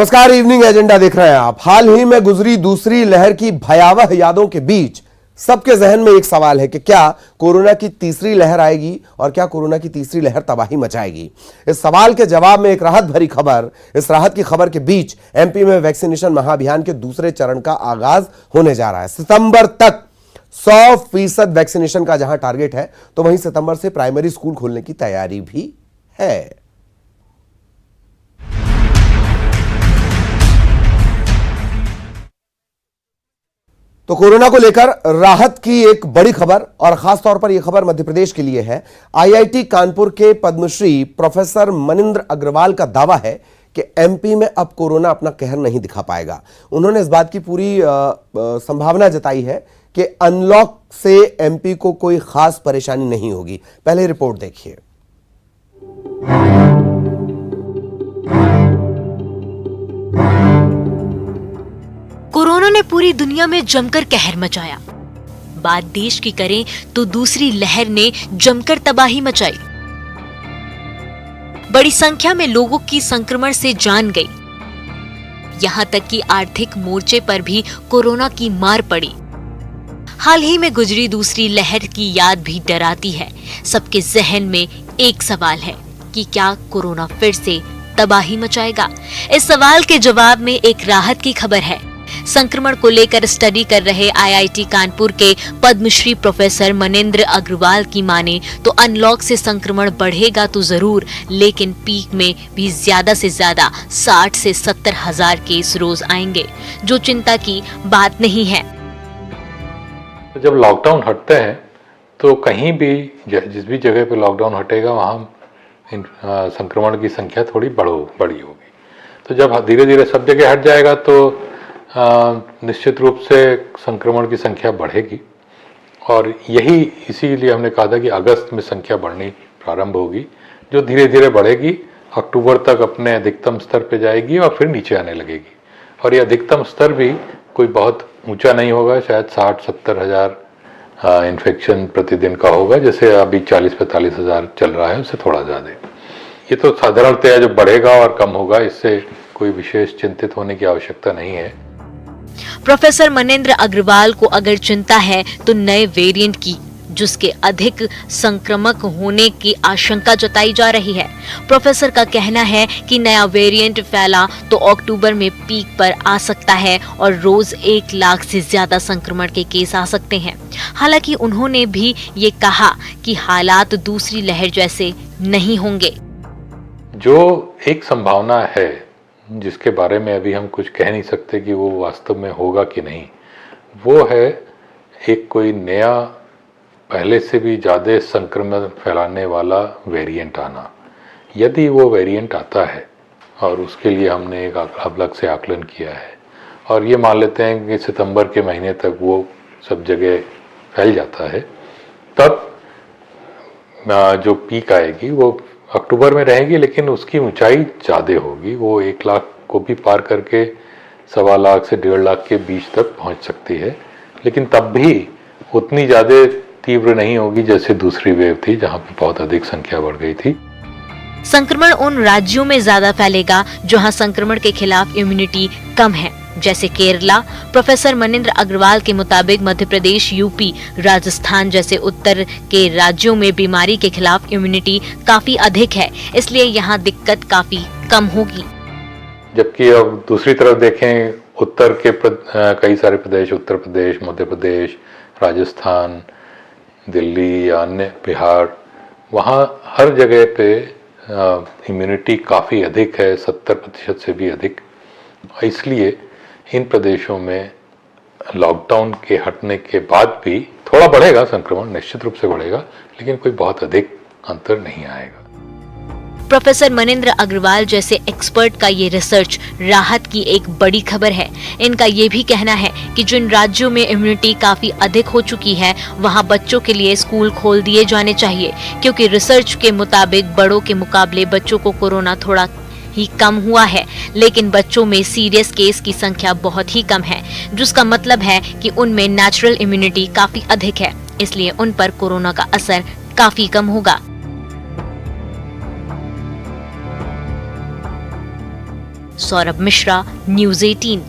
नमस्कार, evening agenda देख रहे हैं आप। हाल ही में गुजरी दूसरी लहर की भयावह यादों के बीच सबके जहन में एक सवाल है कि क्या कोरोना की तीसरी लहर आएगी और क्या कोरोना की तीसरी लहर तबाही मचाएगी। इस सवाल के जवाब में एक राहत भरी खबर। इस राहत की खबर के बीच एमपी में वैक्सीनेशन महाअभियान के दूसरे चरण का आगाज होने जा रहा है। सितंबर तक 100% वैक्सीनेशन का जहां टारगेट है, तो वहीं सितंबर से प्राइमरी स्कूल खोलने की तैयारी भी है। तो कोरोना को लेकर राहत की एक बड़ी खबर, और खास तौर पर यह खबर मध्य प्रदेश के लिए है। आईआईटी कानपुर के पद्मश्री प्रोफेसर मनिंद्र अग्रवाल का दावा है कि एमपी में अब कोरोना अपना कहर नहीं दिखा पाएगा। उन्होंने इस बात की पूरी संभावना जताई है कि अनलॉक से एमपी को कोई खास परेशानी नहीं होगी। पहले रिपोर्ट देखिए। कोरोना ने पूरी दुनिया में जमकर कहर मचाया। बात देश की करें तो दूसरी लहर ने जमकर तबाही मचाई। बड़ी संख्या में लोगों की संक्रमण से जान गई। यहां तक कि आर्थिक मोर्चे पर भी कोरोना की मार पड़ी। हाल ही में गुजरी दूसरी लहर की याद भी डराती है। सबके जहन में एक सवाल है कि क्या कोरोना फिर से तबाही मचाएगा। इस सवाल के जवाब में एक राहत की खबर है। संक्रमण को लेकर स्टडी कर रहे आईआईटी कानपुर के पद्मश्री प्रोफेसर मनिंद्र अग्रवाल की माने तो अनलॉक से संक्रमण बढ़ेगा तो जरूर, लेकिन पीक में भी ज्यादा से ज्यादा 60 से 70 हजार केस रोज आएंगे, जो चिंता की बात नहीं है। जब लॉकडाउन हटते हैं तो कहीं भी जिस भी जगह पे लॉकडाउन हटेगा वहाँ संक्रमण की संख्या थोड़ी बड़ी होगी। तो जब धीरे धीरे सब जगह हट जाएगा तो निश्चित रूप से संक्रमण की संख्या बढ़ेगी, और इसीलिए हमने कहा था कि अगस्त में संख्या बढ़नी प्रारंभ होगी, जो धीरे धीरे बढ़ेगी, अक्टूबर तक अपने अधिकतम स्तर पे जाएगी और फिर नीचे आने लगेगी। और ये अधिकतम स्तर भी कोई बहुत ऊंचा नहीं होगा, शायद 60-70 हजार इन्फेक्शन प्रतिदिन का होगा, जैसे अभी 40-45 हजार चल रहा है, उससे थोड़ा ज़्यादा। ये तो साधारणतया जो बढ़ेगा और कम होगा, इससे कोई विशेष चिंतित होने की आवश्यकता नहीं है। प्रोफेसर मनिंद्र अग्रवाल को अगर चिंता है तो नए वेरिएंट की, जिसके अधिक संक्रामक होने की आशंका जताई जा रही है। प्रोफेसर का कहना है कि नया वेरिएंट फैला तो अक्टूबर में पीक पर आ सकता है और रोज 1 लाख से ज्यादा संक्रमण के केस आ सकते हैं। हालांकि उन्होंने भी ये कहा कि हालात दूसरी लहर जैसे नहीं होंगे। जो एक संभावना है जिसके बारे में अभी हम कुछ कह नहीं सकते कि वो वास्तव में होगा कि नहीं, वो है एक कोई नया पहले से भी ज़्यादा संक्रमण फैलाने वाला वेरिएंट आना। यदि वो वेरिएंट आता है, और उसके लिए हमने एक अलग से आकलन किया है, और ये मान लेते हैं कि सितंबर के महीने तक वो सब जगह फैल जाता है, तब जो पीक आएगी वो अक्टूबर में रहेगी, लेकिन उसकी ऊंचाई ज़्यादा होगी। वो 1 लाख को भी पार करके 1.25 लाख से 1.5 लाख के बीच तक पहुंच सकती है, लेकिन तब भी उतनी ज़्यादा तीव्र नहीं होगी जैसे दूसरी वेव थी, जहां पे बहुत अधिक संख्या बढ़ गई थी। संक्रमण उन राज्यों में ज्यादा फैलेगा जहां संक्रमण के खिलाफ इम्यूनिटी कम है, जैसे केरला। प्रोफेसर मनिंद्र अग्रवाल के मुताबिक मध्य प्रदेश, यूपी, राजस्थान जैसे उत्तर के राज्यों में बीमारी के खिलाफ इम्यूनिटी काफी अधिक है, इसलिए यहाँ दिक्कत काफी कम होगी। जबकि अब दूसरी तरफ देखें, उत्तर के कई सारे प्रदेश, उत्तर प्रदेश, मध्य प्रदेश, राजस्थान, दिल्ली या अन्य, बिहार, वहाँ हर जगह पे इम्यूनिटी काफ़ी अधिक है, 70% से भी अधिक। इसलिए इन प्रदेशों में लॉकडाउन के हटने के बाद भी थोड़ा बढ़ेगा संक्रमण, निश्चित रूप से बढ़ेगा, लेकिन कोई बहुत अधिक अंतर नहीं आएगा। प्रोफेसर मनिंद्र अग्रवाल जैसे एक्सपर्ट का ये रिसर्च राहत की एक बड़ी खबर है। इनका ये भी कहना है कि जिन राज्यों में इम्यूनिटी काफी अधिक हो चुकी है, वहां बच्चों के लिए स्कूल खोल दिए जाने चाहिए, क्योंकि रिसर्च के मुताबिक बड़ों के मुकाबले बच्चों को कोरोना थोड़ा ही कम हुआ है, लेकिन बच्चों में सीरियस केस की संख्या बहुत ही कम है, जिसका मतलब है कि उनमें नेचुरल इम्यूनिटी काफी अधिक है, इसलिए उन पर कोरोना का असर काफी कम होगा। सौरभ मिश्रा, न्यूज़ 18।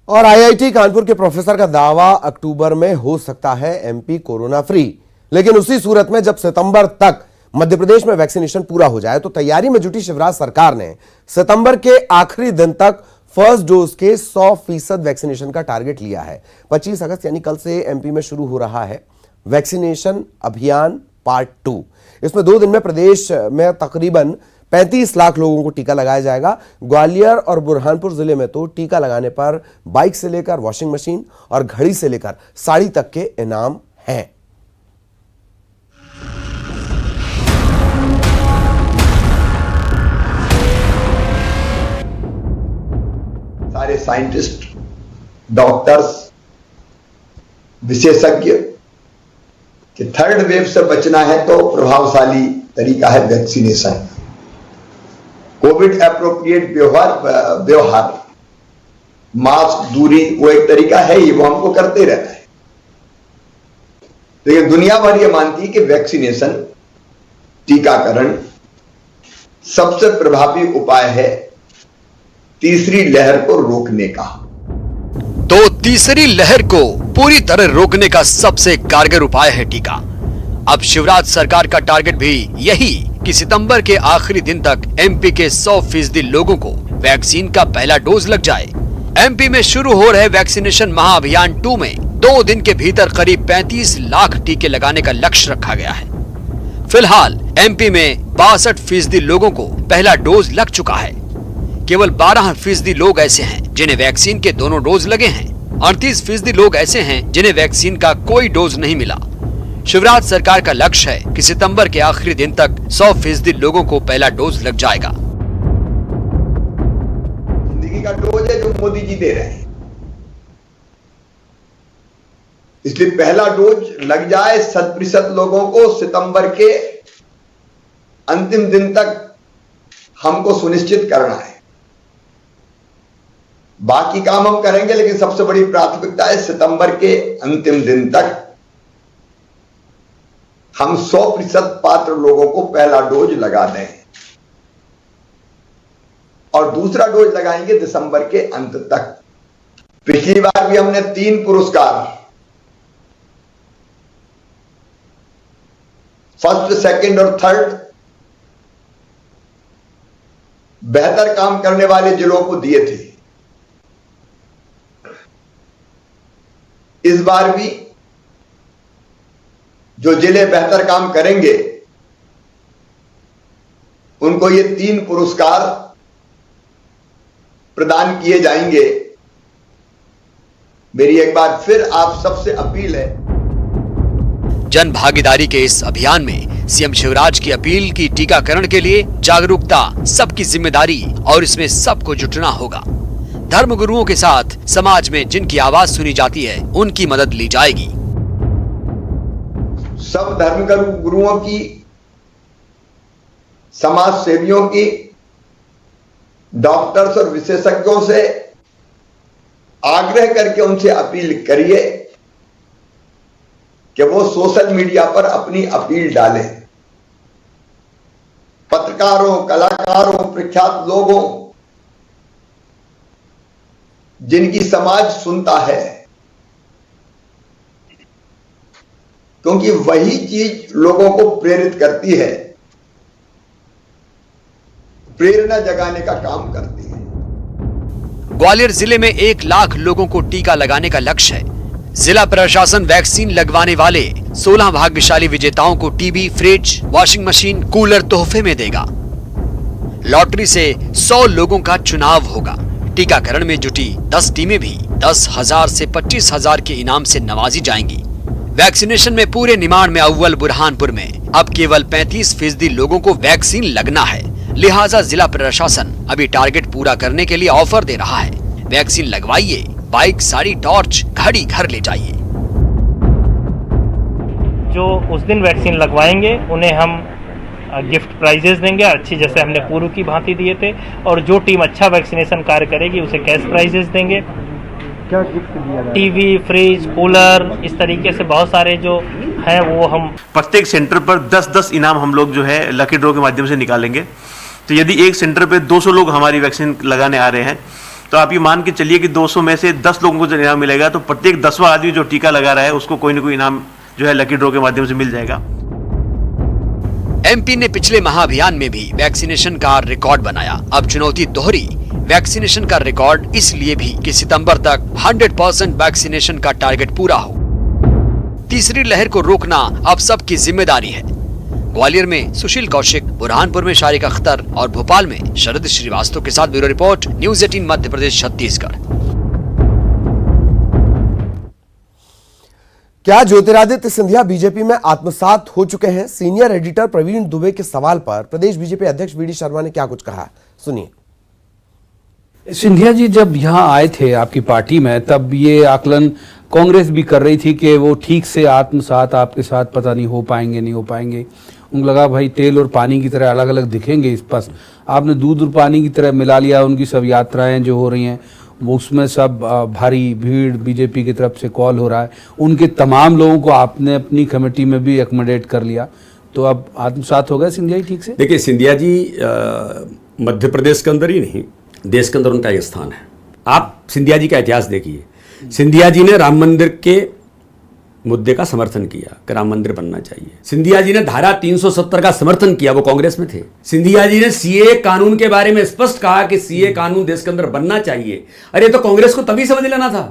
और आईआईटी कानपुर के प्रोफेसर का दावा, अक्टूबर में हो सकता है एमपी कोरोना फ्री। लेकिन उसी सूरत में जब सितंबर तक मध्य प्रदेश में वैक्सीनेशन पूरा हो जाए तो तैयारी में जुटी शिवराज सरकार ने सितंबर के आखिरी दिन तक फर्स्ट डोज के 100% वैक्सीनेशन का टारगेट लिया है। 25 अगस्त यानी कल से एमपी में शुरू हो रहा है वैक्सीनेशन अभियान पार्ट 2। इसमें 2 दिन में प्रदेश में तकरीबन 35 लाख लोगों को टीका लगाया जाएगा। ग्वालियर और बुरहानपुर जिले में तो टीका लगाने पर बाइक से लेकर वॉशिंग मशीन और घड़ी से लेकर साड़ी तक के इनाम हैं। सारे साइंटिस्ट, डॉक्टर्स, विशेषज्ञ कि थर्ड वेव से बचना है तो प्रभावशाली तरीका है वैक्सीनेशन। कोविड एप्रोप्रिएट व्यवहार, मास्क, दूरी, वो एक तरीका है ही, वो हमको करते रहना है। लेकिन दुनिया भर ये मानती है कि वैक्सीनेशन, टीकाकरण सबसे प्रभावी उपाय है तीसरी लहर को रोकने का। तो तीसरी लहर को पूरी तरह रोकने का सबसे कारगर उपाय है टीका। अब शिवराज सरकार का टारगेट भी यही कि सितंबर के आखिरी दिन तक एमपी के 100% लोगों को वैक्सीन का पहला डोज लग जाए। एमपी में शुरू हो रहे वैक्सीनेशन महाअभियान 2 में 2 दिन के भीतर करीब 35 लाख टीके लगाने का लक्ष्य रखा गया है। फिलहाल एमपी में 62% लोगों को पहला डोज लग चुका है। केवल 12% लोग ऐसे हैं जिन्हें वैक्सीन के दोनों डोज लगे हैं। 38% लोग ऐसे हैं जिन्हें वैक्सीन का कोई डोज नहीं मिला। शिवराज सरकार का लक्ष्य है कि सितंबर के आखिरी दिन तक 100% लोगों को पहला डोज लग जाएगा। जिंदगी का डोज है जो मोदी जी दे रहे हैं, इसलिए पहला डोज लग जाए 100% लोगों को सितंबर के अंतिम दिन तक हमको सुनिश्चित करना है। बाकी काम हम करेंगे, लेकिन सबसे बड़ी प्राथमिकता है सितंबर के अंतिम दिन तक हम 100% पात्र लोगों को पहला डोज लगा दें और दूसरा डोज लगाएंगे दिसंबर के अंत तक। पिछली बार भी हमने 3 पुरस्कार, फर्स्ट, सेकंड और थर्ड, बेहतर काम करने वाले जिलों को दिए थे। इस बार भी जो जिले बेहतर काम करेंगे उनको ये 3 पुरस्कार प्रदान किए जाएंगे। मेरी एक बार फिर आप सबसे अपील है। जन भागीदारी के इस अभियान में सीएम शिवराज की अपील की टीकाकरण के लिए जागरूकता सबकी जिम्मेदारी और इसमें सबको जुटना होगा। धर्म गुरुओं के साथ समाज में जिनकी आवाज सुनी जाती है उनकी मदद ली जाएगी। सब धर्म गुरुओं की, समाज सेवियों की, डॉक्टर्स और विशेषज्ञों से आग्रह करके उनसे अपील करिए कि वो सोशल मीडिया पर अपनी अपील डालें। पत्रकारों, कलाकारों, प्रख्यात लोगों जिनकी समाज सुनता है, क्योंकि वही चीज लोगों को प्रेरित करती है, प्रेरणा जगाने का काम करती है। ग्वालियर जिले में 1 लाख लोगों को टीका लगाने का लक्ष्य है। जिला प्रशासन वैक्सीन लगवाने वाले 16 भाग्यशाली विजेताओं को TV, fridge, washing machine, cooler तोहफे में देगा। लॉटरी से 100 लोगों का चुनाव होगा। टीकाकरण में जुटी 10 टीमें भी 10,000 से 25,000 के इनाम से नवाजी जाएंगी। वैक्सीनेशन में पूरे निमाड़ में अव्वल बुरहानपुर में अब केवल 35% लोगों को वैक्सीन लगना है। लिहाजा जिला प्रशासन अभी टारगेट पूरा करने के लिए ऑफर दे रहा है। वैक्सीन लगवाइए, बाइक, साड़ी, टॉर्च, घड़ी घर ले जाइए। जो उस दिन वैक्सीन लगवाएंगे उन्हें हम गिफ्ट प्राइजेस देंगे, अच्छी जैसे हमने पूर्व की भांति दिए थे। और जो टीम अच्छा वैक्सीनेशन कार्य करेगी उसे कैश प्राइजेस देंगे। क्या गिफ्ट दिया जाएगा? टीवी, फ्रिज, कूलर, इस तरीके से बहुत सारे जो हैं वो हम प्रत्येक सेंटर पर 10-10 इनाम हम लोग जो है लकी ड्रॉ के माध्यम से निकालेंगे। तो यदि एक सेंटर पे 200 लोग हमारी वैक्सीन लगाने आ रहे हैं तो आप ये मान के चलिए कि 200 में से 10 लोगों को जो इनाम मिलेगा, तो प्रत्येक 10वां आदमी जो टीका लगा रहा है उसको कोई ना कोई इनाम जो है लकी ड्रॉ के माध्यम से मिल जाएगा। एमपी ने पिछले महाअभियान में भी वैक्सीनेशन का रिकॉर्ड बनाया। अब चुनौती दोहरी, वैक्सीनेशन का रिकॉर्ड इसलिए भी कि सितंबर तक 100% वैक्सीनेशन का टारगेट पूरा हो। तीसरी लहर को रोकना अब सबकी जिम्मेदारी है। ग्वालियर में सुशील कौशिक, बुरहानपुर में शारिक अख्तर और भोपाल में शरद श्रीवास्तव के साथ bureau report, news 18 Madhya Pradesh Chhattisgarh. क्या ज्योतिरादित्य सिंधिया बीजेपी में आत्मसात हो चुके हैं? सीनियर एडिटर प्रवीण दुबे के सवाल पर प्रदेश बीजेपी अध्यक्ष वीडी शर्मा ने क्या कुछ कहा, सुनिए। सिंधिया जी जब यहाँ आए थे आपकी पार्टी में, तब ये आकलन कांग्रेस भी कर रही थी कि वो ठीक से आत्मसात आपके साथ पता नहीं हो पाएंगे, नहीं हो पाएंगे। उनको लगा भाई तेल और पानी की तरह अलग अलग दिखेंगे इस पास, आपने दूध और पानी की तरह मिला लिया। उनकी सब यात्राएं जो हो रही हैं वो उसमें सब भारी भीड़ बीजेपी की तरफ से कॉल हो रहा है। उनके तमाम लोगों को आपने अपनी कमेटी में भी एकमोडेट कर लिया, तो अब आत्मसात हो गए सिंधिया जी ठीक से? देखिए, सिंधिया जी मध्य प्रदेश के अंदर ही नहीं, देश के अंदर उनका एक स्थान है। आप सिंधिया जी का इतिहास देखिए। सिंधिया जी ने राम मंदिर के मुद्दे का समर्थन किया कि राम मंदिर बनना चाहिए। सिंधिया जी ने धारा 370 का समर्थन किया, वो कांग्रेस में थे। सिंधिया जी ने सीए कानून के बारे में स्पष्ट कहा कि सीए कानून देश के अंदर बनना चाहिए। अरे तो कांग्रेस को तभी समझ लेना था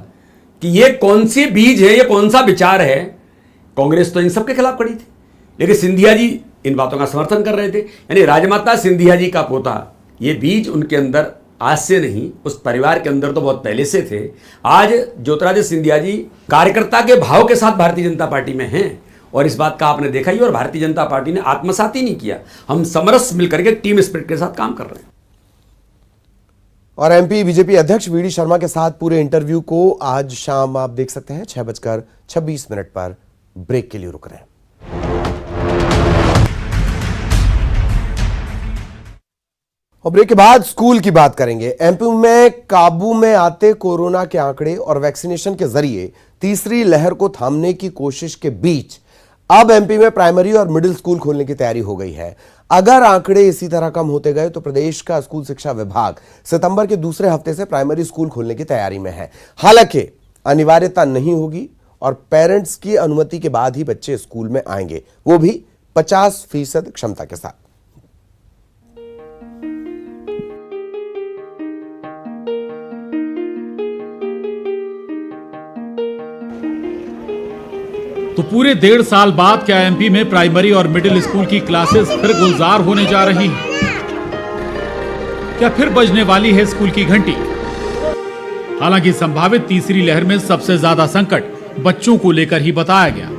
कि ये कौन सी बीज है, ये कौन सा विचार है। कांग्रेस तो इन सबके खिलाफ खड़ी थी, लेकिन सिंधिया जी इन बातों का समर्थन कर रहे थे। यानी राजमाता सिंधिया जी का पोता, ये बीज उनके अंदर आज से नहीं, उस परिवार के अंदर तो बहुत पहले से थे। आज ज्योतिरादित्य सिंधिया जी कार्यकर्ता के भाव के साथ भारतीय जनता पार्टी में हैं, और इस बात का आपने देखा ही। और भारतीय जनता पार्टी ने आत्मसात ही नहीं किया, हम समरस मिलकर के टीम स्पिरिट के साथ काम कर रहे हैं। और एमपी बीजेपी अध्यक्ष वीडी शर्मा के साथ पूरे इंटरव्यू को आज शाम आप देख सकते हैं 6:26 पर। ब्रेक के लिए रुक रहे हैं। और ब्रेक के बाद स्कूल की बात करेंगे। एमपी में काबू में आते कोरोना के आंकड़े और वैक्सीनेशन के जरिए तीसरी लहर को थामने की कोशिश के बीच अब एमपी में प्राइमरी और मिडिल स्कूल खोलने की तैयारी हो गई है। अगर आंकड़े इसी तरह कम होते गए तो प्रदेश का स्कूल शिक्षा विभाग सितंबर के दूसरे हफ्ते से प्राइमरी स्कूल खोलने की तैयारी में है। हालांकि अनिवार्यता नहीं होगी और पेरेंट्स की अनुमति के बाद ही बच्चे स्कूल में आएंगे, वो भी 50% क्षमता के साथ। तो पूरे 1.5 साल बाद क्या एमपी में प्राइमरी और मिडिल स्कूल की क्लासेस फिर गुलजार होने जा रही हैं? क्या फिर बजने वाली है स्कूल की घंटी? हालांकि संभावित तीसरी लहर में सबसे ज्यादा संकट बच्चों को लेकर ही बताया गया,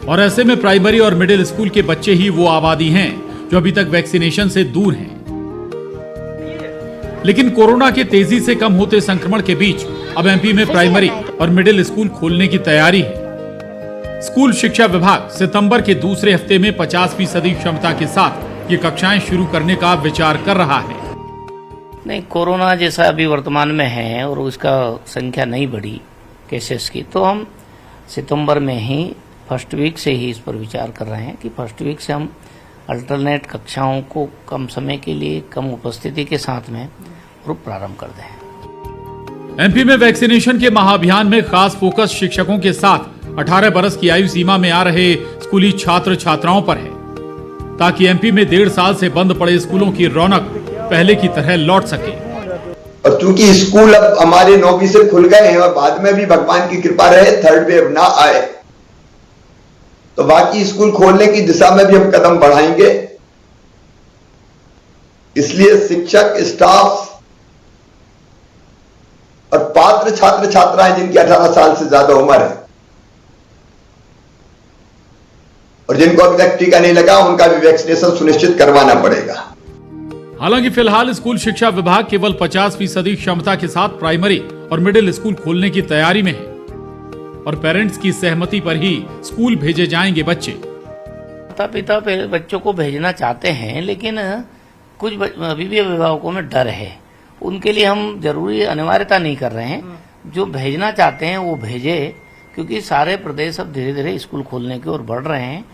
और ऐसे में प्राइमरी और मिडिल स्कूल के बच्चे ही वो आबादी हैं जो अभी तक वैक्सीनेशन से दूर हैं। लेकिन कोरोना के तेजी से कम होते संक्रमण के बीच अब एमपी में प्राइमरी और मिडिल स्कूल खोलने की तैयारी है। स्कूल शिक्षा विभाग सितंबर के दूसरे हफ्ते में 50% क्षमता के साथ ये कक्षाएं शुरू करने का विचार कर रहा है। नहीं, कोरोना जैसा अभी वर्तमान में है और उसका संख्या नहीं बढ़ी केसेस की, तो हम सितंबर में ही फर्स्ट वीक से ही इस पर विचार कर रहे हैं कि फर्स्ट वीक से हम अल्टरनेट कक्षाओं को कम समय के लिए कम उपस्थिति के साथ में प्रारंभ कर दें। एमपी में वैक्सीनेशन के महाअभियान में खास फोकस शिक्षकों के साथ 18 बरस की आयु सीमा में आ रहे स्कूली छात्र छात्राओं पर है, ताकि एमपी में 1.5 साल से बंद पड़े स्कूलों की रौनक पहले की तरह लौट सके। और चूंकि स्कूल अब हमारे 9वीं से खुल गए हैं और बाद में भी भगवान की कृपा रहे थर्ड वेव ना आए, तो बाकी स्कूल खोलने की दिशा में भी हम कदम बढ़ाएंगे। इसलिए शिक्षक, स्टाफ और पात्र छात्र छात्राएं जिनकी 18 साल से ज्यादा उम्र है और जिनको अभी तक टीका नहीं लगा, उनका भी वैक्सीनेशन सुनिश्चित करवाना पड़ेगा। हालांकि फिलहाल स्कूल शिक्षा विभाग केवल 50% क्षमता के साथ प्राइमरी और मिडिल स्कूल खोलने की तैयारी में है, और पेरेंट्स की सहमति पर ही स्कूल भेजे जाएंगे बच्चे। माता पिता बच्चों को भेजना चाहते हैं, लेकिन कुछ अभी भी अभिभावकों में डर है। उनके लिए हम जरूरी अनिवार्यता नहीं कर रहे हैं। जो भेजना चाहते हैं वो भेजे, क्योंकि सारे प्रदेश अब धीरे धीरे स्कूल खोलने की ओर बढ़ रहे हैं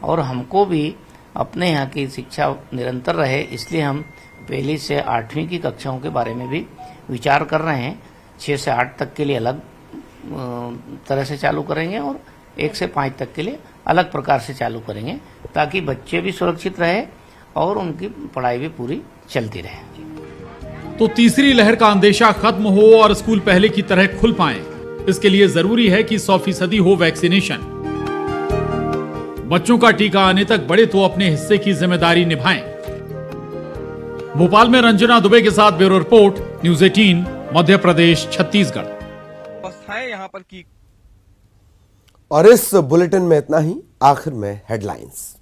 और हमको भी अपने यहाँ की शिक्षा निरंतर रहे, इसलिए हम पहली से 8वीं की कक्षाओं के बारे में भी विचार कर रहे हैं। 6 से 8 तक के लिए अलग तरह से चालू करेंगे और 1 से 5 तक के लिए अलग प्रकार से चालू करेंगे, ताकि बच्चे भी सुरक्षित रहे और उनकी पढ़ाई भी पूरी चलती रहे। तो तीसरी लहर का अंदेशा खत्म हो और स्कूल पहले की तरह खुल पाएं, इसके लिए जरूरी है कि 100% हो वैक्सीनेशन। बच्चों का टीका आने तक बड़े तो अपने हिस्से की जिम्मेदारी निभाएं। भोपाल में रंजना दुबे के साथ bureau report, news 18, Madhya Pradesh, Chhattisgarh. यहाँ पर की और इस बुलेटिन में इतना ही। आखिर में हेडलाइंस।